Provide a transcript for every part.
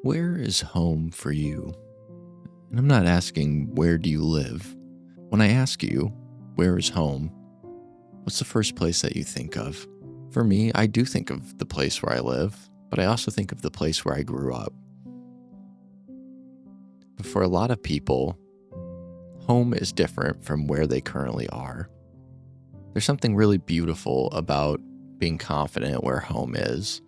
Where is home for you? And I'm not asking where do you live. When I ask you, where is home? What's the first place that you think of? For me, I do think of the place where I live, but I also think of the place where I grew up. But for a lot of people, home is different from where they currently are. There's something really beautiful about being confident where home is.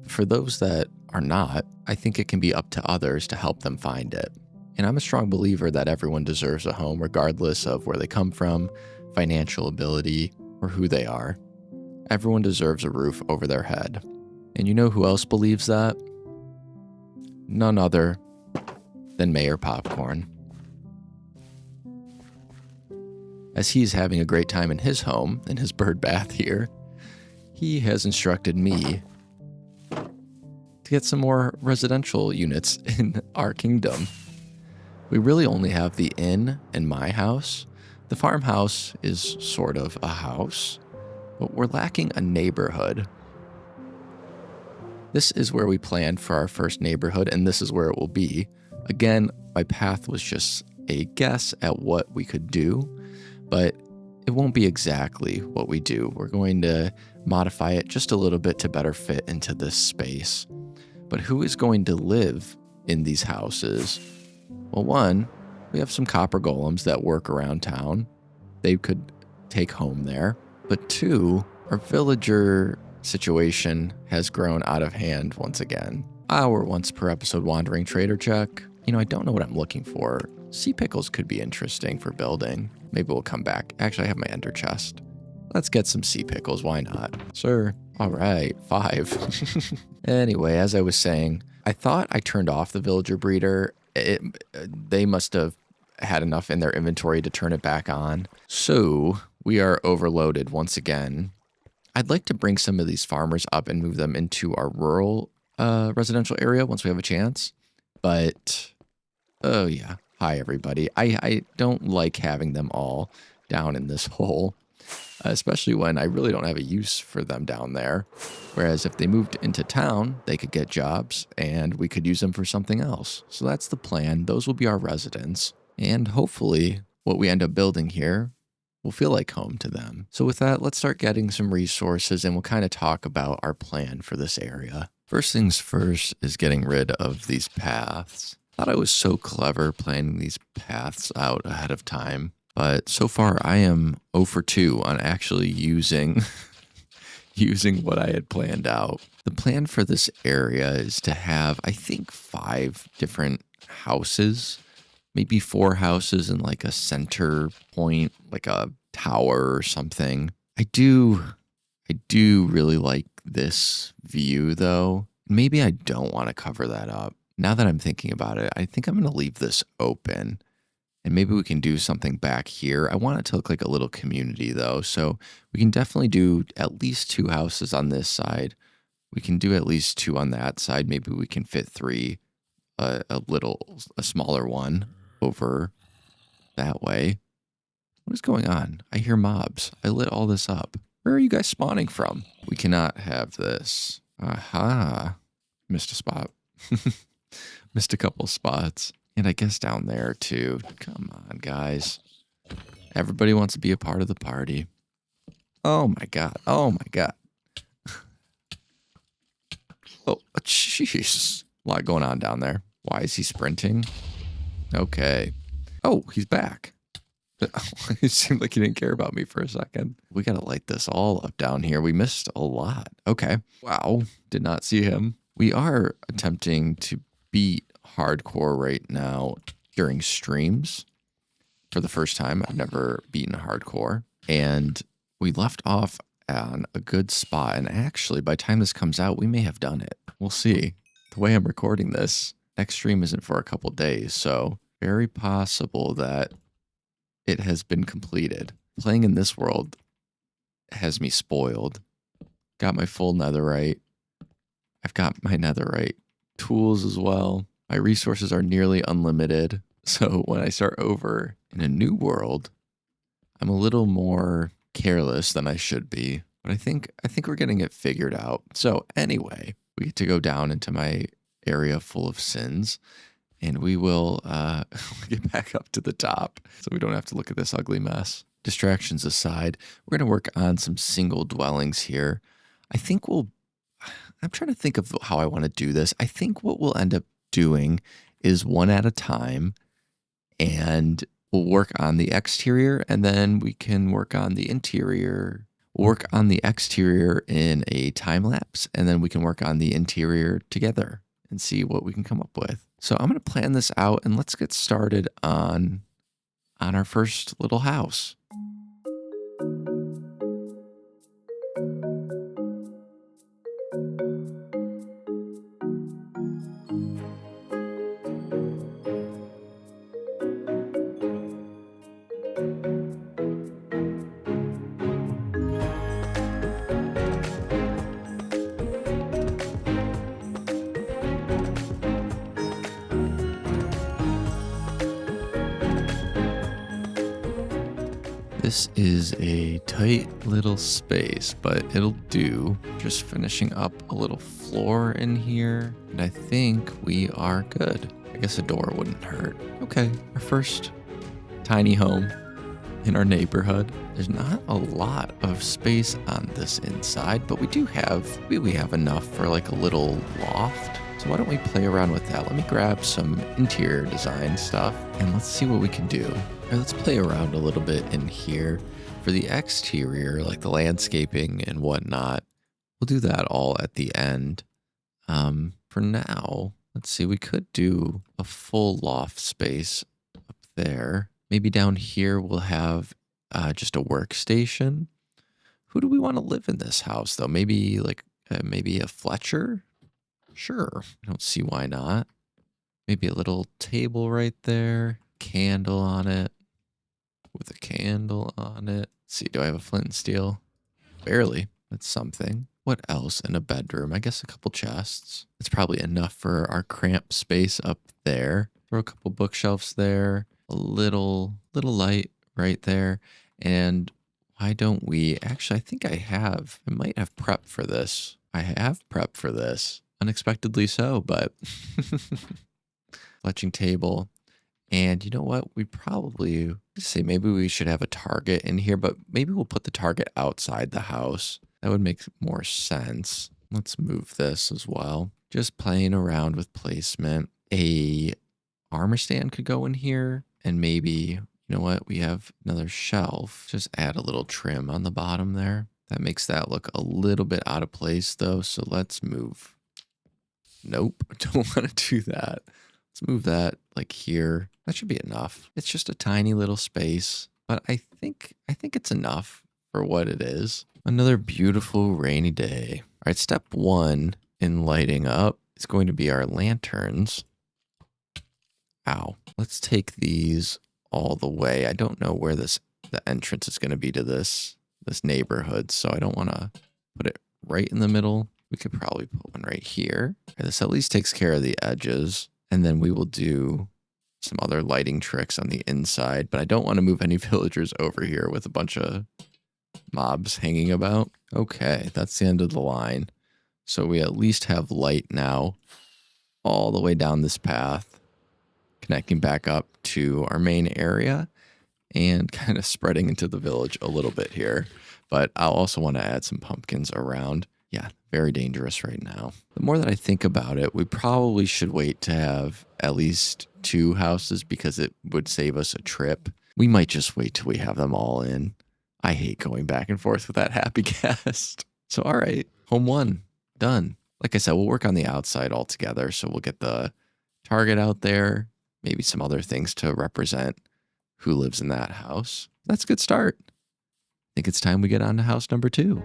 For those that are not, I think it can be up to others to help them find it. And I'm a strong believer that everyone deserves a home regardless of where they come from, financial ability, or who they are. Everyone deserves a roof over their head. And you know who else believes that? None other than Mayor Popcorn. As he's having a great time in his home, in his bird bath here, he has instructed me to get some more residential units in our kingdom. We really only have the inn and my house. The farmhouse is sort of a house, but we're lacking a neighborhood. This is where we planned for our first neighborhood, and this is where it will be. Again, my path was just a guess at what we could do, but it won't be exactly what we do. We're going to modify it just a little bit to better fit into this space. But who is going to live in these houses? Well, one, we have some copper golems that work around town. They could take home there. But two, our villager situation has grown out of hand once again. Our once per episode wandering trader check. I don't know what I'm looking for. Sea pickles could be interesting for building. Maybe we'll come back. Actually, I have my ender chest. Let's get some sea pickles. Why not? Sir. All right, 5. Anyway, as I was saying, I thought I turned off the villager breeder. They must have had enough in their inventory to turn it back on. So we are overloaded once again. I'd like to bring some of these farmers up and move them into our rural residential area once we have a chance. But, oh yeah. Hi, everybody. I don't like having them all down in this hole, especially when I really don't have a use for them down there. Whereas if they moved into town, they could get jobs and we could use them for something else. So that's the plan. Those will be our residents. And hopefully what we end up building here will feel like home to them. So with that, let's start getting some resources and we'll kind of talk about our plan for this area. First things first is getting rid of these paths. Thought I was so clever planning these paths out ahead of time, but so far I am 0 for 2 on actually using what I had planned out. The plan for this area is to have, I think, 5 different houses, maybe 4 houses and like a center point, like a tower or something. I do really like this view though. Maybe I don't want to cover that up. Now that I'm thinking about it, I think I'm going to leave this open and maybe we can do something back here. I want it to look like a little community though. So we can definitely do at least 2 houses on this side. We can do at least 2 on that side. Maybe we can fit 3, a smaller one over that way. What is going on? I hear mobs. I lit all this up. Where are you guys spawning from? We cannot have this. Aha. Missed a spot. Missed a couple spots. And I guess down there too. Come on, guys. Everybody wants to be a part of the party. Oh my god. Oh my god. Oh, jeez. A lot going on down there. Why is he sprinting? Okay. Oh, he's back. It seemed like he didn't care about me for a second. We gotta light this all up down here. We missed a lot. Okay. Wow. Did not see him. We are attempting to beat hardcore right now during streams for the first time. I've never beaten hardcore. And we left off on a good spot. And actually, by the time this comes out, we may have done it. We'll see. The way I'm recording this, next stream isn't for a couple days. So very possible that it has been completed. Playing in this world has me spoiled. Got my full netherite. I've got my netherite tools as well. My resources are nearly unlimited. So when I start over in a new world, I'm a little more careless than I should be. But I think we're getting it figured out. So anyway, we get to go down into my area full of sins. And we will get back up to the top so we don't have to look at this ugly mess. Distractions aside, we're going to work on some single dwellings here. I'm trying to think of how I want to do this. I think what we'll end up doing is one at a time, and we'll work on the exterior, and then we can work on the interior. We'll work on the exterior in a time lapse, and then we can work on the interior together and see what we can come up with. So I'm going to plan this out, and let's get started on our first little house. This is a tight little space, but it'll do. Just finishing up a little floor in here, and I think we are good. I guess a door wouldn't hurt. Okay, our first tiny home in our neighborhood. There's not a lot of space on this inside, but we have enough for like a little loft. So why don't we play around with that? Let me grab some interior design stuff and let's see what we can do. All right, let's play around a little bit in here. For the exterior, like the landscaping and whatnot, we'll do that all at the end. For now, let's see, we could do a full loft space up there. Maybe down here we'll have just a workstation. Who do we want to live in this house, though? Maybe maybe a Fletcher? Sure, I don't see why not. Maybe a little table right there, candle on it, with a candle on it. Let's see, do I have a flint and steel? Barely. That's something. What else in a bedroom? I guess a couple chests. It's probably enough for our cramped space up there. Throw a couple bookshelves there. A little light right there. And why don't we... Actually, I think I might have prepped for this. I have prepped for this. Unexpectedly so, but... Fletching table. And you know what? We probably say maybe we should have a target in here, but maybe we'll put the target outside the house. That would make more sense. Let's move this as well. Just playing around with placement. A armor stand could go in here, and maybe, you know what? We have another shelf. Just add a little trim on the bottom there. That makes that look a little bit out of place though. So let's move. Nope, don't want to do that. Let's move that like here. That should be enough. It's just a tiny little space, but I think it's enough for what it is. Another beautiful rainy day. All right, step one in lighting up is going to be our lanterns. Ow. Let's take these all the way. I don't know where the entrance is going to be to this neighborhood, so I don't want to put it right in the middle. We could probably put one right here. Okay, this at least takes care of the edges. And then we will do some other lighting tricks on the inside, but I don't want to move any villagers over here with a bunch of mobs hanging about. Okay, that's the end of the line. So we at least have light now all the way down this path, connecting back up to our main area and kind of spreading into the village a little bit here. But I'll also want to add some pumpkins around. Yeah, very dangerous right now. The more that I think about it, we probably should wait to have at least 2 houses because it would save us a trip. We might just wait till we have them all in. I hate going back and forth with that happy guest. So, all right, home 1, done. Like I said, we'll work on the outside all together. So we'll get the target out there, maybe some other things to represent who lives in that house. That's a good start. I think it's time we get on to house number 2.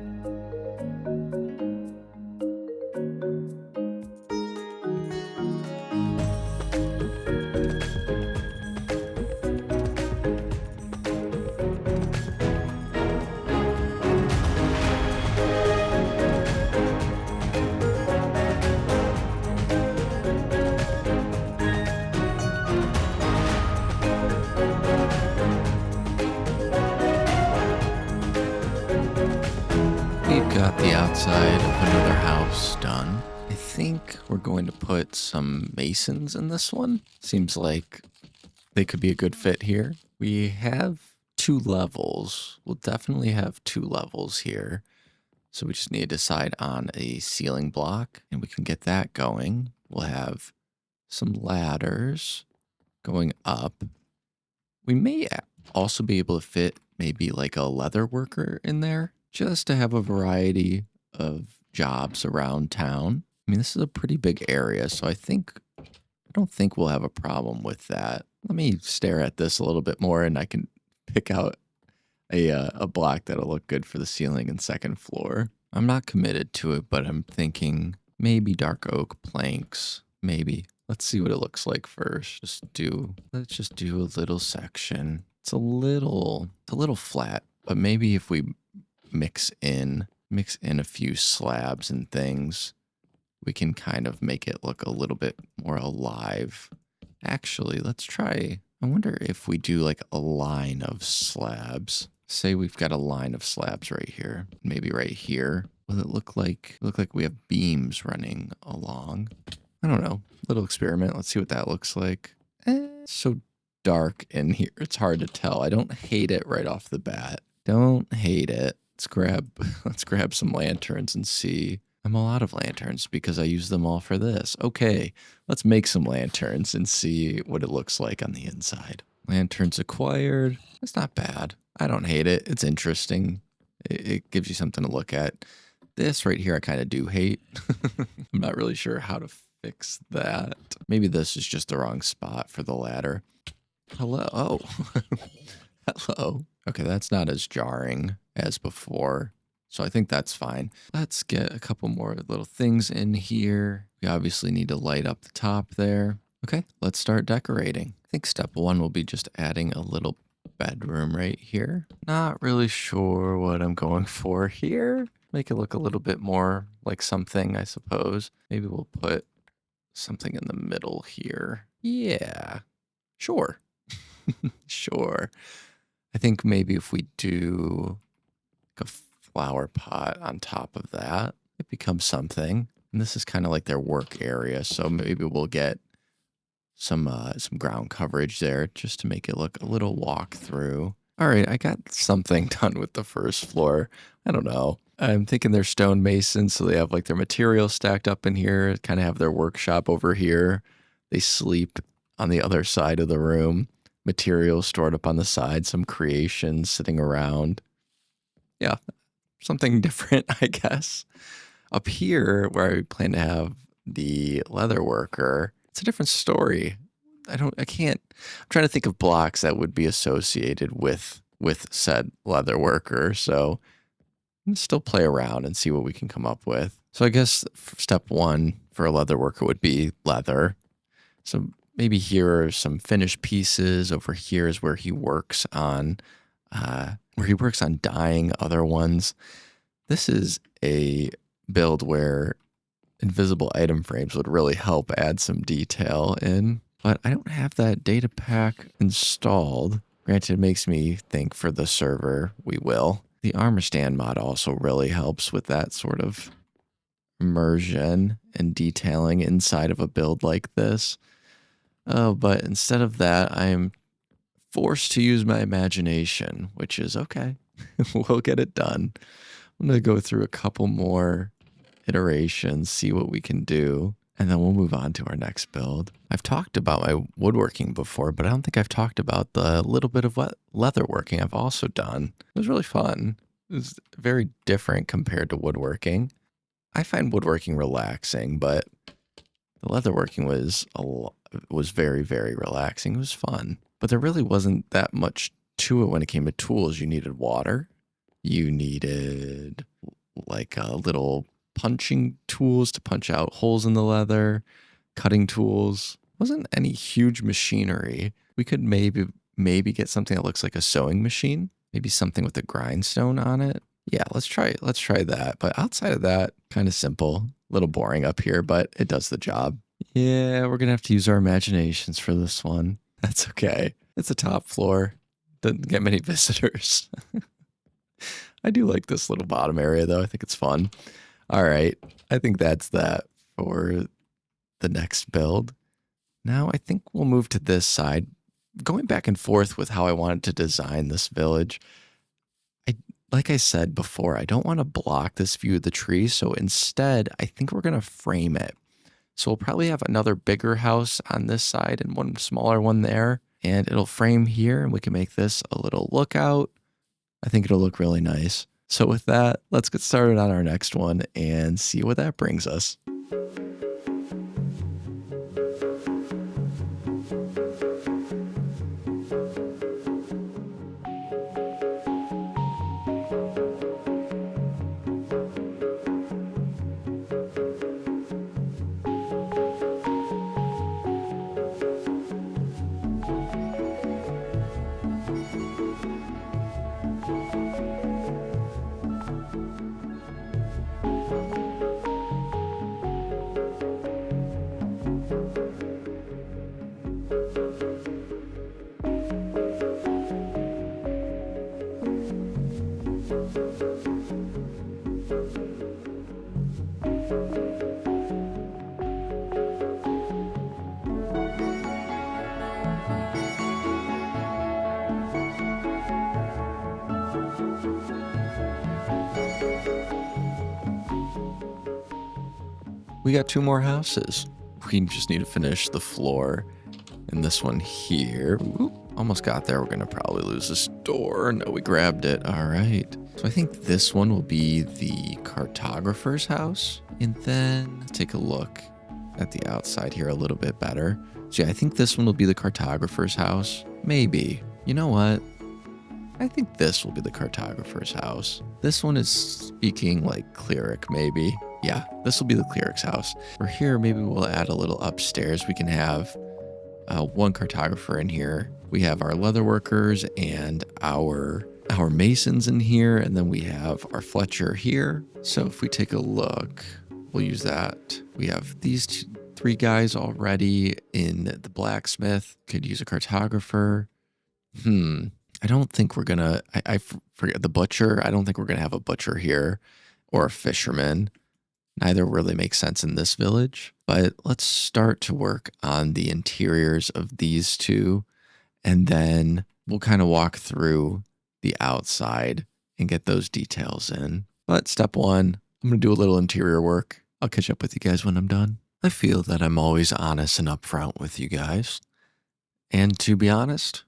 We've got the outside of another house done. I think we're going to put some masons in this one. Seems like they could be a good fit here. We have 2 levels. We'll definitely have 2 levels here. So we just need to decide on a ceiling block, and we can get that going. We'll have some ladders going up. We may also be able to fit maybe like a leather worker in there, just to have a variety of jobs around town. I mean, this is a pretty big area, so I don't think we'll have a problem with that. Let me stare at this a little bit more, and I can pick out a block that'll look good for the ceiling and second floor. I'm not committed to it, but I'm thinking maybe dark oak planks. Maybe. Let's see what it looks like first. Let's just do a little section. It's a little flat, but maybe if we mix in a few slabs and things, we can kind of make it look a little bit more alive. Actually, let's try. I wonder if we do like a line of slabs. Say we've got a line of slabs right here, maybe right here. Will it look like we have beams running along? I don't know. Little experiment. Let's see what that looks like. It's so dark in here. It's hard to tell. I don't hate it right off the bat. Don't hate it. Let's grab some lanterns and see. I'm all out of lanterns because I use them all for this. Okay, let's make some lanterns and see what it looks like on the inside. Lanterns acquired. It's not bad. I don't hate it. It's interesting. It gives you something to look at. This right here I kind of do hate. I'm not really sure how to fix that. Maybe this is just the wrong spot for the ladder. Hello. Oh. Hello. Okay, that's not as jarring as before. So I think that's fine. Let's get a couple more little things in here. We obviously need to light up the top there. Okay, let's start decorating. I think step 1 will be just adding a little bedroom right here. Not really sure what I'm going for here. Make it look a little bit more like something, I suppose. Maybe we'll put something in the middle here. Yeah, sure. Sure. I think maybe if we do like a flower pot on top of that, it becomes something. And this is kind of like their work area, so maybe we'll get some ground coverage there just to make it look a little walk through. All right, I got something done with the first floor. I don't know. I'm thinking they're stone masons, so they have like their material stacked up in here, kind of have their workshop over here. They sleep on the other side of the room. Materials stored up on the side, some creations sitting around. Yeah, something different, I guess. Up here, where I plan to have the leather worker, it's a different story. I'm trying to think of blocks that would be associated with said leather worker. So I'm still play around and see what we can come up with. So I guess step 1 for a leather worker would be leather. So maybe here are some finished pieces. Over here is where he works on dyeing other ones. This is a build where invisible item frames would really help add some detail in, but I don't have that data pack installed. Granted, it makes me think for the server we will. The armor stand mod also really helps with that sort of immersion and detailing inside of a build like this. Oh, but instead of that, I'm forced to use my imagination, which is okay. We'll get it done. I'm going to go through a couple more iterations, see what we can do, and then we'll move on to our next build. I've talked about my woodworking before, but I don't think I've talked about the little bit of what leatherworking I've also done. It was really fun. It was very different compared to woodworking. I find woodworking relaxing, but the leatherworking was very, very relaxing. It was fun, but there really wasn't that much to it when it came to tools. You needed water. You needed like a little punching tools to punch out holes in the leather, cutting tools. Wasn't any huge machinery. We could maybe get something that looks like a sewing machine, maybe something with a grindstone on it. Yeah, let's try that. But outside of that, kind of simple, a little boring up here, but it does the job. Yeah, we're gonna have to use our imaginations for this one. That's okay. It's a top floor. Doesn't get many visitors. I do like this little bottom area though. I think it's fun. All right. I think that's that for the next build. Now I think we'll move to this side. Going back and forth with how I wanted to design this village. Like I said before, I don't want to block this view of the tree. So instead, I think we're going to frame it. So we'll probably have another bigger house on this side and one smaller one there. And it'll frame here and we can make this a little lookout. I think it'll look really nice. So with that, let's get started on our next one and see what that brings us. We got 2 more houses. We just need to finish the floor. And this one here, whoop, almost got there. We're gonna probably lose this door. No, we grabbed it. All right. So I think this one will be the cartographer's house. And then take a look at the outside here a little bit better. So yeah, I think this one will be the cartographer's house. Maybe. You know what? I think this will be the cartographer's house. This one is speaking like cleric, maybe. Yeah, this will be the cleric's house. For here, maybe we'll add a little upstairs. We can have one cartographer in here. We have our leather workers and our masons in here, and then we have our Fletcher here. So if we take a look, we'll use that. We have these 3 guys already in the blacksmith. Could use a cartographer. I don't think we're gonna, I forget the butcher. I don't think we're gonna have a butcher here or a fisherman. Neither really makes sense in this village, but let's start to work on the interiors of these 2, and then we'll kind of walk through the outside and get those details in. But step 1, I'm going to do a little interior work. I'll catch up with you guys when I'm done. I feel that I'm always honest and upfront with you guys. And to be honest,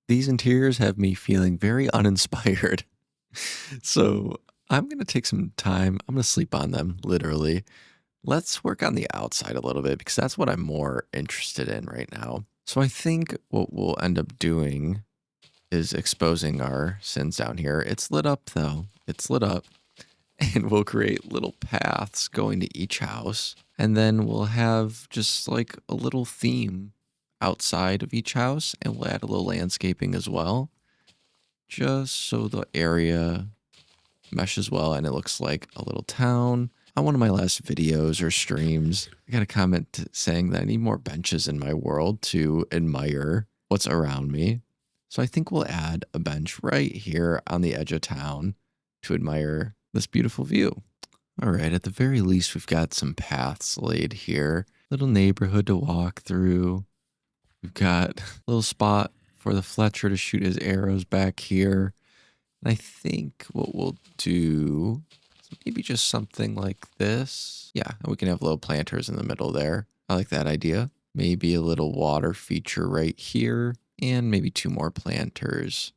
these interiors have me feeling very uninspired. So I'm going to take some time. I'm going to sleep on them, literally. Let's work on the outside a little bit because that's what I'm more interested in right now. So I think what we'll end up doing is exposing our sins down here. It's lit up though. It's lit up. And we'll create little paths going to each house. And then we'll have just like a little theme outside of each house. And we'll add a little landscaping as well. Just so the area meshes well and it looks like a little town. On one of my last videos or streams, I got a comment saying that I need more benches in my world to admire what's around me. So I think we'll add a bench right here on the edge of town to admire this beautiful view. All right, at the very least, we've got some paths laid here. Little neighborhood to walk through. We've got a little spot for the Fletcher to shoot his arrows back here. And I think what we'll do is maybe just something like this. Yeah, and we can have little planters in the middle there. I like that idea. Maybe a little water feature right here. And maybe 2 more planters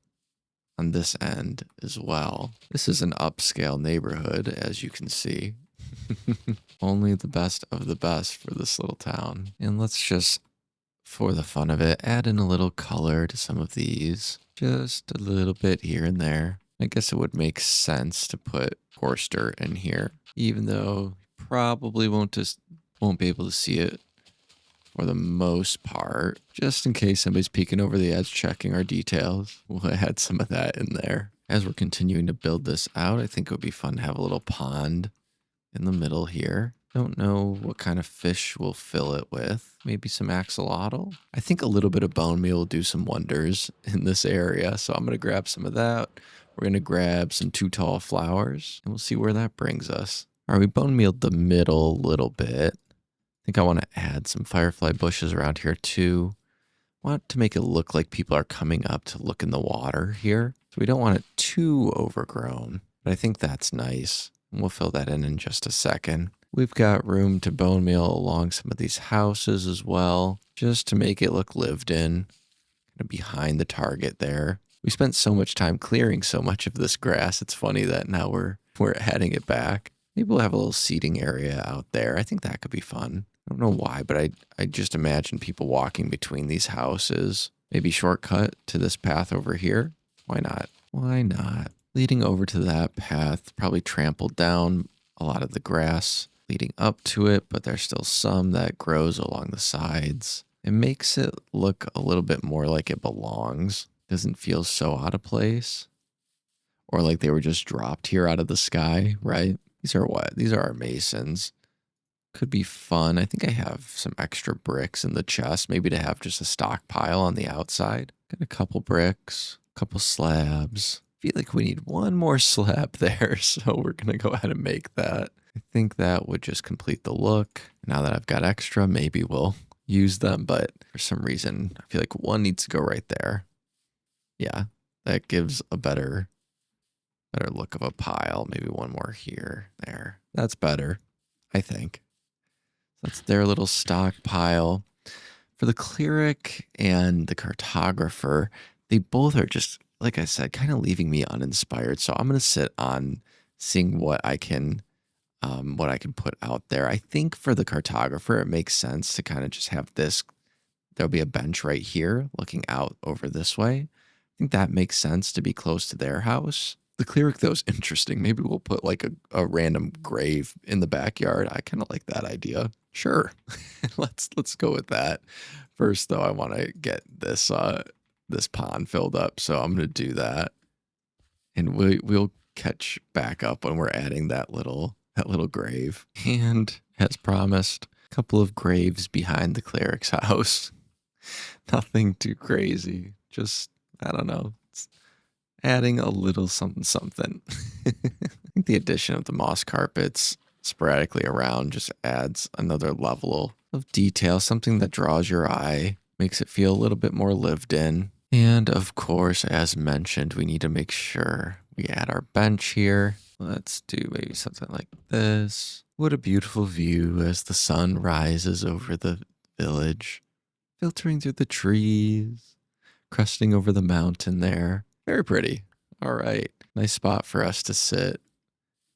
on this end as well. This is an upscale neighborhood, as you can see. Only the best of the best for this little town. And let's just, for the fun of it, add in a little color to some of these. Just a little bit here and there. I guess it would make sense to put horse dirt in here, even though you probably won't be able to see it for the most part. Just in case somebody's peeking over the edge checking our details, we'll add some of that in there. As we're continuing to build this out, I think it would be fun to have a little pond in the middle here. Don't know what kind of fish we'll fill it with. Maybe some axolotl. I think a little bit of bone meal will do some wonders in this area. So I'm going to grab some of that. We're going to grab some 2 tall flowers and we'll see where that brings us. All right, we bone mealed the middle a little bit. I think I want to add some firefly bushes around here too. Want to make it look like people are coming up to look in the water here. So we don't want it too overgrown, but I think that's nice. We'll fill that in just a second. We've got room to bone meal along some of these houses as well, just to make it look lived in, kind of behind the target there. We spent so much time clearing so much of this grass. It's funny that now we're adding it back. Maybe we'll have a little seating area out there. I think that could be fun. I don't know why, but I just imagine people walking between these houses. Maybe shortcut to this path over here. Why not? Why not? Leading over to that path, probably trampled down a lot of the grass leading up to it, but there's still some that grows along the sides. It makes it look a little bit more like it belongs. Doesn't feel so out of place. Or like they were just dropped here out of the sky, right? These are what? These are our masons. Could be fun. I think I have some extra bricks in the chest, maybe to have just a stockpile on the outside. Got a couple bricks, a couple slabs. Feel like we need one more slab there, so we're going to go ahead and make that. I think that would just complete the look. Now that I've got extra, maybe we'll use them, but for some reason, I feel like one needs to go right there. Yeah, that gives a better look of a pile. Maybe one more here, there. That's better, I think. That's their little stockpile. For the cleric and the cartographer, they both are just, like I said, kind of leaving me uninspired. So I'm going to sit on seeing what I can put out there. I think for the cartographer, it makes sense to kind of just have this. There'll be a bench right here looking out over this way. I think that makes sense to be close to their house. The cleric, though, is interesting. Maybe we'll put like a random grave in the backyard. I kind of like that idea. Sure. Let's go with that. First, though, I want to get this pond filled up, so I'm going to do that. And we'll catch back up when we're adding that little grave. And as promised, a couple of graves behind the cleric's house. Nothing too crazy. Just, I don't know. Adding a little something. I think the addition of the moss carpets sporadically around just adds another level of detail, something that draws your eye, makes it feel a little bit more lived in. And of course, as mentioned, we need to make sure we add our bench here. Let's do maybe something like this. What a beautiful view as the sun rises over the village, filtering through the trees, cresting over the mountain there. Very pretty. All right. Nice spot for us to sit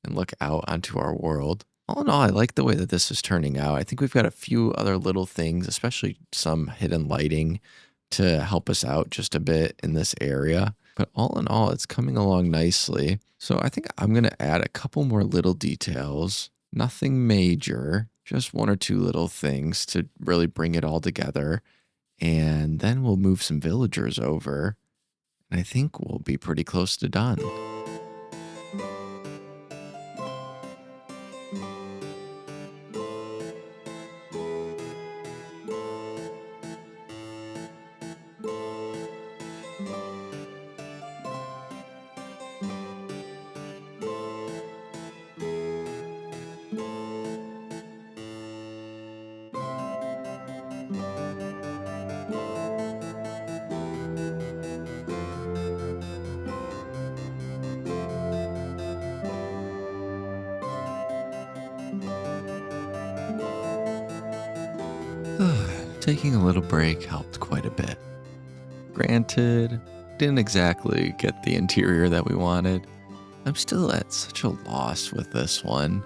and look out onto our world. All in all, I like the way that this is turning out. I think we've got a few other little things, especially some hidden lighting to help us out just a bit in this area. But all in all, it's coming along nicely. So I think I'm going to add a couple more little details. Nothing major, just one or two little things to really bring it all together. And then we'll move some villagers over. I think we'll be pretty close to done. Taking a little break helped quite a bit. Granted, didn't exactly get the interior that we wanted. I'm still at such a loss with this one.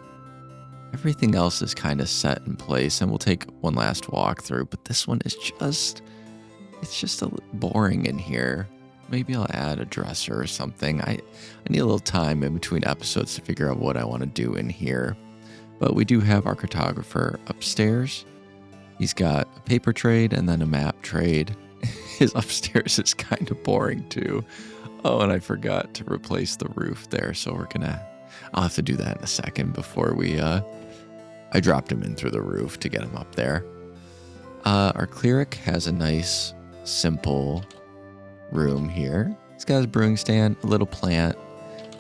Everything else is kind of set in place, and we'll take one last walk through, but this one is it's just a little boring in here. Maybe I'll add a dresser or something. I need a little time in between episodes to figure out what I want to do in here. But we do have our cartographer upstairs. He's got a paper trade and then a map trade. His upstairs is kind of boring too. Oh, and I forgot to replace the roof there, so I'll have to do that in a second before I dropped him in through the roof to get him up there. Our cleric has a nice, simple room here. He's got his brewing stand, a little plant,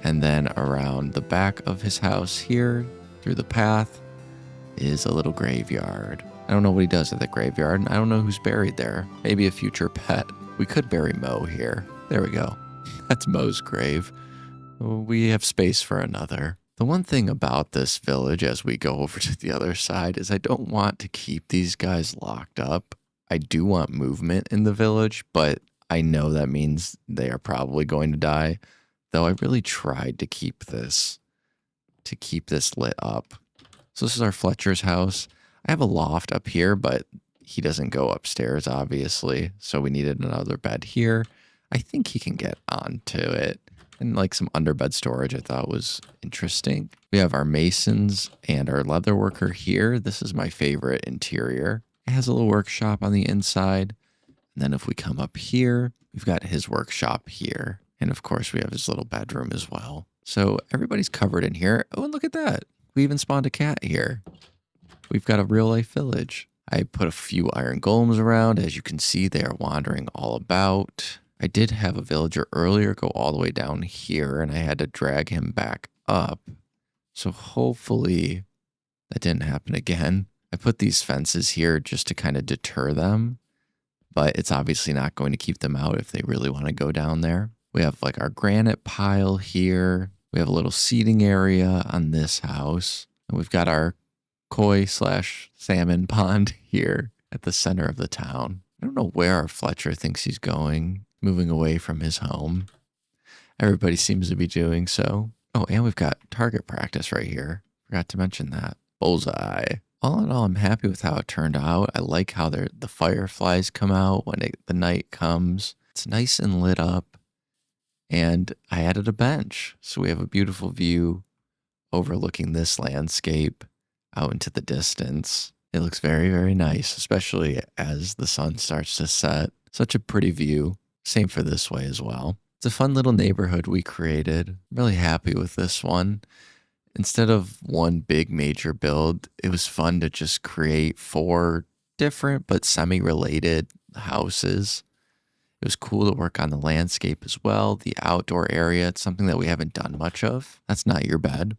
and then around the back of his house here, through the path, is a little graveyard. I don't know what he does at the graveyard, and I don't know who's buried there. Maybe a future pet. We could bury Mo here. There we go. That's Mo's grave. We have space for another. The one thing about this village as we go over to the other side is I don't want to keep these guys locked up. I do want movement in the village, but I know that means they are probably going to die. Though I really tried to keep this lit up. So this is our Fletcher's house. I have a loft up here, but he doesn't go upstairs, obviously. So we needed another bed here. I think he can get onto it. And like some underbed storage I thought was interesting. We have our masons and our leather worker here. This is my favorite interior. It has a little workshop on the inside. And then if we come up here, we've got his workshop here. And of course we have his little bedroom as well. So everybody's covered in here. Oh, and look at that. We even spawned a cat here. We've got a real life village. I put a few iron golems around. As you can see, they are wandering all about. I did have a villager earlier go all the way down here, and I had to drag him back up. So hopefully that didn't happen again. I put these fences here just to kind of deter them, but it's obviously not going to keep them out if they really want to go down there. We have like our granite pile here. We have a little seating area on this house. And we've got our koi/salmon pond here at the center of the town. I don't know where our Fletcher thinks he's going, moving away from his home. Everybody seems to be doing so. Oh, and we've got target practice right here. Forgot to mention that. Bullseye. All in all, I'm happy with how it turned out. I like how the fireflies come out when the night comes. It's nice and lit up. And I added a bench. So we have a beautiful view overlooking this landscape out into the distance. It looks very, very nice, especially as the sun starts to set. Such a pretty view. Same for this way as well. It's a fun little neighborhood we created. I'm really happy with this one. Instead of one big major build, it was fun to just create 4 different but semi-related houses. It was cool to work on the landscape as well, the outdoor area. It's something that we haven't done much of. That's not your bed,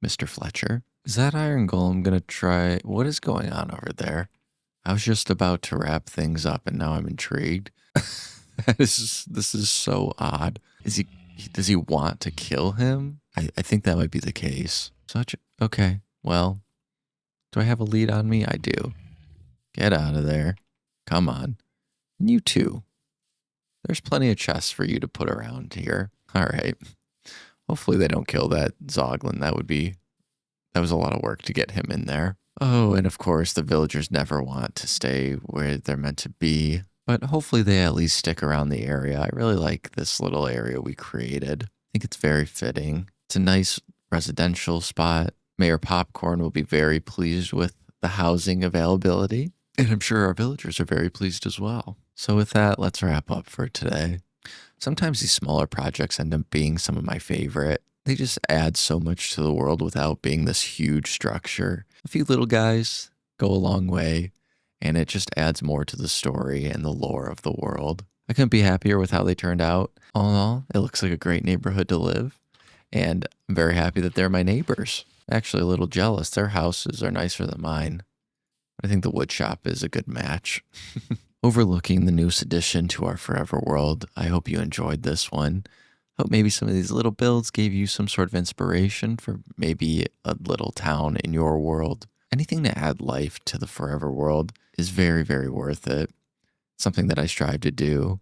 Mr. Fletcher. Is that iron golem gonna try? What is going on over there? I was just about to wrap things up and now I'm intrigued. This is so odd. Does he want to kill him? I think that might be the case. Okay, well, do I have a lead on me? I do. Get out of there. Come on. And you too. There's plenty of chests for you to put around here. All right. Hopefully they don't kill that Zoglin. That was a lot of work to get him in there. Oh, and of course the villagers never want to stay where they're meant to be. But hopefully they at least stick around the area. I really like this little area we created. I think it's very fitting. It's a nice residential spot. Mayor Popcorn will be very pleased with the housing availability. And I'm sure our villagers are very pleased as well. So with that, let's wrap up for today. Sometimes these smaller projects end up being some of my favorite. They just add so much to the world without being this huge structure. A few little guys go a long way, and it just adds more to the story and the lore of the world. I couldn't be happier with how they turned out. All in all, it looks like a great neighborhood to live, and I'm very happy that they're my neighbors. Actually, a little jealous. Their houses are nicer than mine. I think the wood shop is a good match. Overlooking the newest addition to our forever world, I hope you enjoyed this one. Hope maybe some of these little builds gave you some sort of inspiration for maybe a little town in your world. Anything to add life to the forever world is very, very worth it. Something that I strive to do.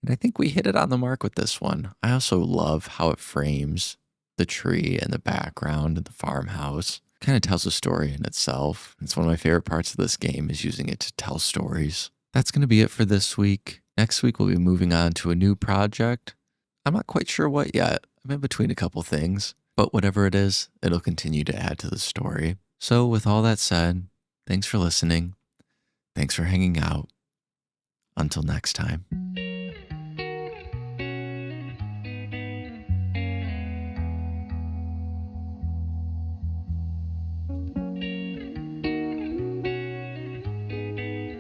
And I think we hit it on the mark with this one. I also love how it frames the tree and the background and the farmhouse. Kind of tells a story in itself. It's one of my favorite parts of this game is using it to tell stories. That's going to be it for this week. Next week, we'll be moving on to a new project. I'm not quite sure what yet. I'm in between a couple things, but whatever it is, it'll continue to add to the story. So with all that said, thanks for listening. Thanks for hanging out. Until next time.